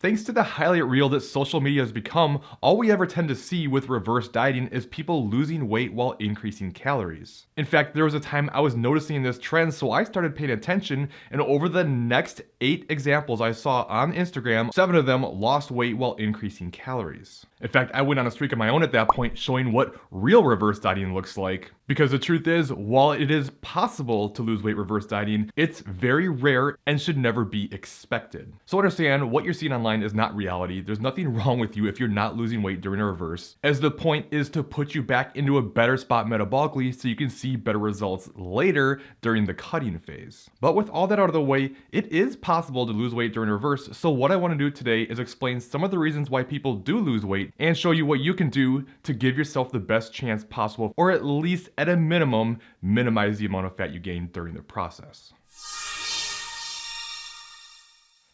Thanks to the highlight reel that social media has become, all we ever tend to see with reverse dieting is people losing weight while increasing calories. In fact, there was a time I was noticing this trend, so I started paying attention, and over the next 8 examples I saw on Instagram, 7 of them lost weight while increasing calories. In fact, I went on a streak of my own at that point, showing what real reverse dieting looks like. Because the truth is, while it is possible to lose weight reverse dieting, it's very rare and should never be expected. So understand, what you're seeing online is not reality. There's nothing wrong with you if you're not losing weight during a reverse, as the point is to put you back into a better spot metabolically so you can see better results later during the cutting phase. But with all that out of the way, it is possible to lose weight during a reverse, so what I want to do today is explain some of the reasons why people do lose weight and show you what you can do to give yourself the best chance possible, or at least at a minimum, minimize the amount of fat you gain during the process.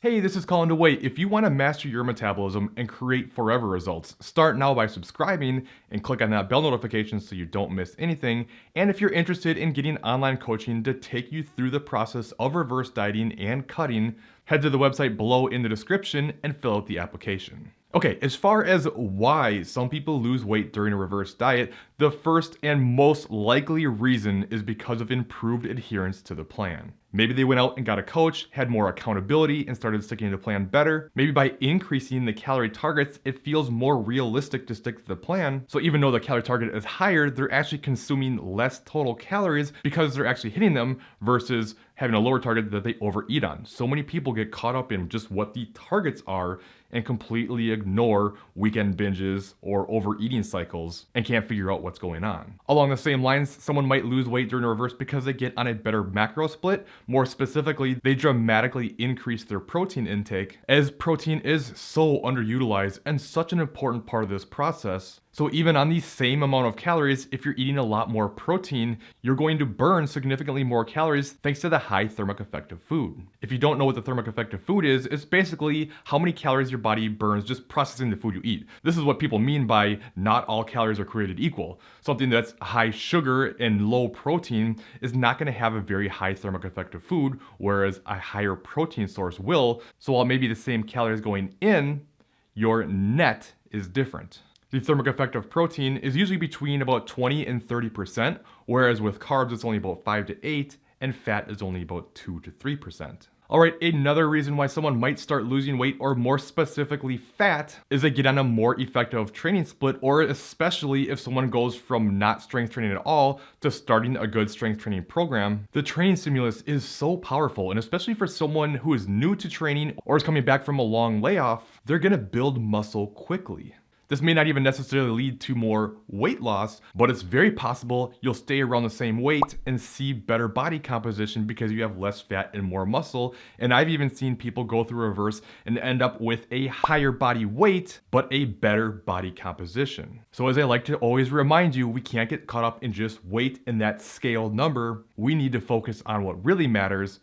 Hey, this is Colin DeWaay. If you want to master your metabolism and create forever results, start now by subscribing and click on that bell notification so you don't miss anything. And if you're interested in getting online coaching to take you through the process of reverse dieting and cutting, head to the website below in the description and fill out the application. Okay, as far as why some people lose weight during a reverse diet, the first and most likely reason is because of improved adherence to the plan. Maybe they went out and got a coach, had more accountability, and started sticking to the plan better. Maybe by increasing the calorie targets, it feels more realistic to stick to the plan. So even though the calorie target is higher, they're actually consuming less total calories because they're actually hitting them versus having a lower target that they overeat on. So many people get caught up in just what the targets are and completely ignore weekend binges or overeating cycles and can't figure out what's going on. Along the same lines, someone might lose weight during a reverse because they get on a better macro split. More specifically, they dramatically increase their protein intake, as protein is so underutilized and such an important part of this process. So even on the same amount of calories, if you're eating a lot more protein, you're going to burn significantly more calories thanks to the high thermic effect of food. If you don't know what the thermic effect of food is, it's basically how many calories your body burns just processing the food you eat. This is what people mean by not all calories are created equal. Something that's high sugar and low protein is not going to have a very high thermic effect of food, whereas a higher protein source will. So while maybe the same calories going in, your net is different. The thermic effect of protein is usually between about 20 and 30%, whereas with carbs it's only about 5 to 8, and fat is only about 2 to 3%. Alright, another reason why someone might start losing weight, or more specifically fat, is they get on a more effective training split, or especially if someone goes from not strength training at all to starting a good strength training program. The training stimulus is so powerful, and especially for someone who is new to training or is coming back from a long layoff, they're gonna build muscle quickly. This may not even necessarily lead to more weight loss, but it's very possible you'll stay around the same weight and see better body composition because you have less fat and more muscle. And I've even seen people go through reverse and end up with a higher body weight, but a better body composition. So as I like to always remind you, we can't get caught up in just weight and that scale number. We need to focus on what really matters: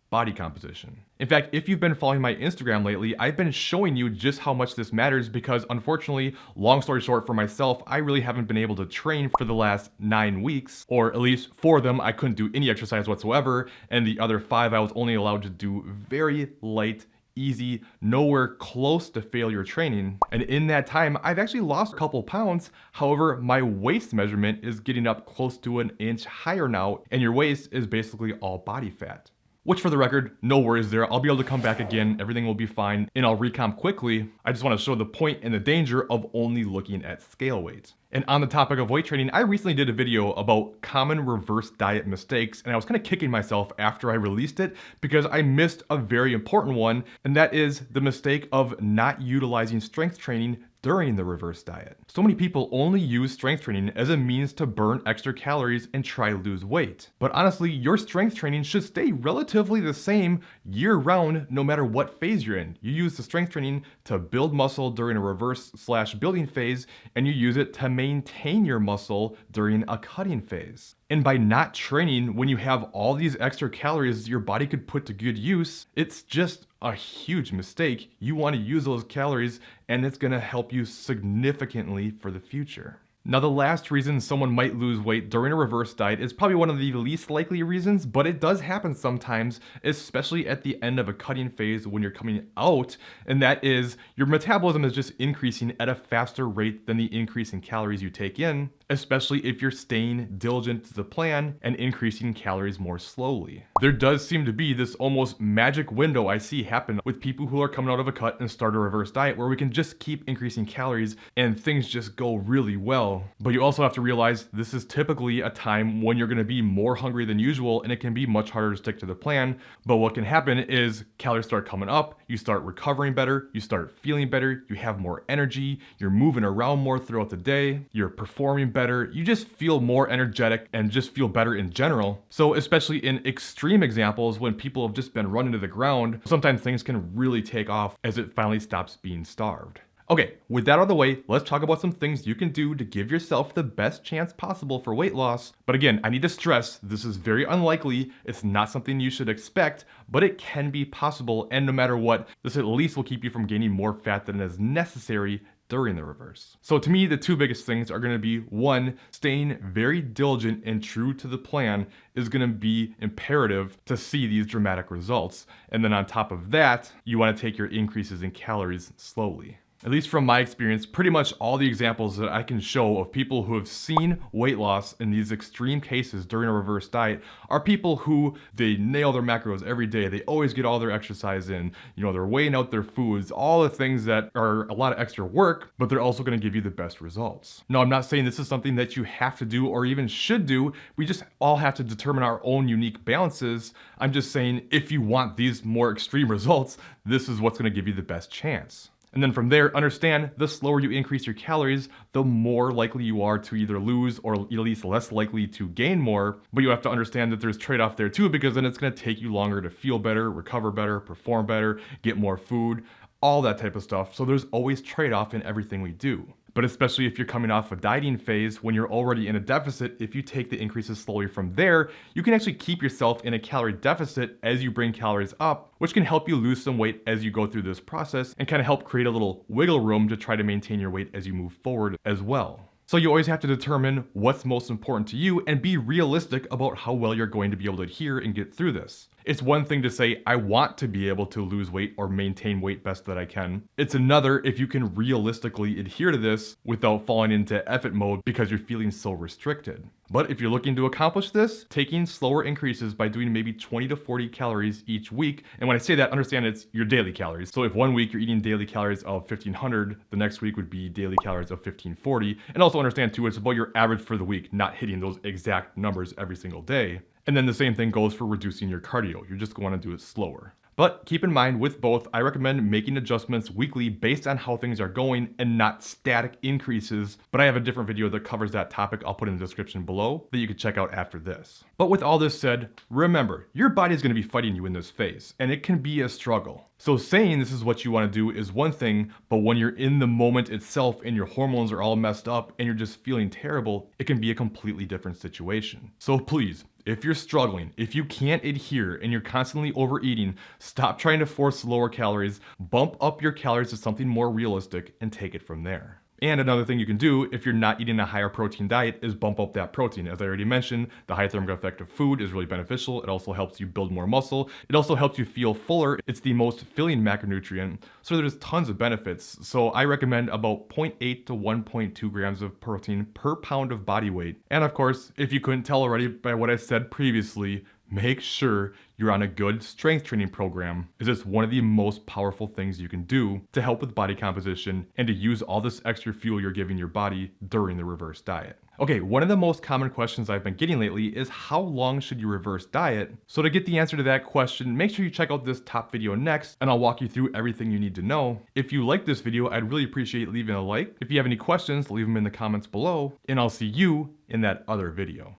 body composition. In fact, if you've been following my Instagram lately, I've been showing you just how much this matters because unfortunately, long story short for myself, I really haven't been able to train for the last 9 weeks, or at least 4 of them I couldn't do any exercise whatsoever, and the other 5 I was only allowed to do very light, easy, nowhere close to failure training. And in that time, I've actually lost a couple pounds. However, my waist measurement is getting up close to an inch higher now, and your waist is basically all body fat. Which, for the record, no worries there. I'll be able to come back again. Everything will be fine, and I'll recomp quickly. I just want to show the point and the danger of only looking at scale weight. And on the topic of weight training, I recently did a video about common reverse diet mistakes, and I was kind of kicking myself after I released it because I missed a very important one, and that is the mistake of not utilizing strength training during the reverse diet. So many people only use strength training as a means to burn extra calories and try to lose weight. But honestly, your strength training should stay relatively the same year-round no matter what phase you're in. You use the strength training to build muscle during a reverse/building phase, and you use it to maintain your muscle during a cutting phase. And by not training when you have all these extra calories your body could put to good use, it's just a huge mistake. You want to use those calories, and it's going to help you significantly for the future. Now, the last reason someone might lose weight during a reverse diet is probably one of the least likely reasons, but it does happen sometimes, especially at the end of a cutting phase when you're coming out, and that is your metabolism is just increasing at a faster rate than the increase in calories you take in, especially if you're staying diligent to the plan and increasing calories more slowly. There does seem to be this almost magic window I see happen with people who are coming out of a cut and start a reverse diet where we can just keep increasing calories and things just go really well. But you also have to realize this is typically a time when you're going to be more hungry than usual and it can be much harder to stick to the plan. But what can happen is calories start coming up, you start recovering better, you start feeling better, you have more energy, you're moving around more throughout the day, you're performing better, you just feel more energetic and just feel better in general. So especially in extreme examples when people have just been running to the ground, sometimes things can really take off as it finally stops being starved. Okay, with that out of the way, let's talk about some things you can do to give yourself the best chance possible for weight loss. But again, I need to stress, this is very unlikely, it's not something you should expect, but it can be possible, and no matter what, this at least will keep you from gaining more fat than is necessary during the reverse. So to me, the two biggest things are going to be, one, staying very diligent and true to the plan is going to be imperative to see these dramatic results. And then on top of that, you want to take your increases in calories slowly. At least from my experience, pretty much all the examples that I can show of people who have seen weight loss in these extreme cases during a reverse diet are people who they nail their macros every day. They always get all their exercise in. You know, they're weighing out their foods, all the things that are a lot of extra work, but they're also going to give you the best results. Now, I'm not saying this is something that you have to do or even should do. We just all have to determine our own unique balances. I'm just saying if you want these more extreme results, this is what's going to give you the best chance. And then from there, understand the slower you increase your calories, the more likely you are to either lose or at least less likely to gain more. But you have to understand that there's trade-off there too, because then it's going to take you longer to feel better, recover better, perform better, get more food, all that type of stuff. So there's always trade-off in everything we do. But especially if you're coming off a dieting phase when you're already in a deficit, if you take the increases slowly from there, you can actually keep yourself in a calorie deficit as you bring calories up, which can help you lose some weight as you go through this process and kind of help create a little wiggle room to try to maintain your weight as you move forward as well. So you always have to determine what's most important to you and be realistic about how well you're going to be able to adhere and get through this. It's one thing to say, I want to be able to lose weight or maintain weight best that I can. It's another if you can realistically adhere to this without falling into effort mode because you're feeling so restricted. But if you're looking to accomplish this, taking slower increases by doing maybe 20 to 40 calories each week, and when I say that, understand it's your daily calories. So if one week you're eating daily calories of 1500, the next week would be daily calories of 1540. And also understand too, it's about your average for the week, not hitting those exact numbers every single day. And then the same thing goes for reducing your cardio. You're just going to do it slower. But keep in mind with both, I recommend making adjustments weekly based on how things are going and not static increases. But I have a different video that covers that topic I'll put in the description below that you can check out after this. But with all this said, remember, your body is going to be fighting you in this phase, and it can be a struggle. So saying this is what you want to do is one thing, but when you're in the moment itself and your hormones are all messed up and you're just feeling terrible, it can be a completely different situation. So please, if you're struggling, if you can't adhere and you're constantly overeating, stop trying to force lower calories, bump up your calories to something more realistic and take it from there. And another thing you can do if you're not eating a higher protein diet is bump up that protein. As I already mentioned, the high thermic effect of food is really beneficial. It also helps you build more muscle. It also helps you feel fuller. It's the most filling macronutrient. So there's tons of benefits. So I recommend about 0.8 to 1.2 grams of protein per pound of body weight. And of course, if you couldn't tell already by what I said previously, make sure you're on a good strength training program, as it's one of the most powerful things you can do to help with body composition and to use all this extra fuel you're giving your body during the reverse diet. Okay, one of the most common questions I've been getting lately is how long should you reverse diet? So to get the answer to that question, make sure you check out this top video next, and I'll walk you through everything you need to know. If you like this video, I'd really appreciate leaving a like. If you have any questions, leave them in the comments below, and I'll see you in that other video.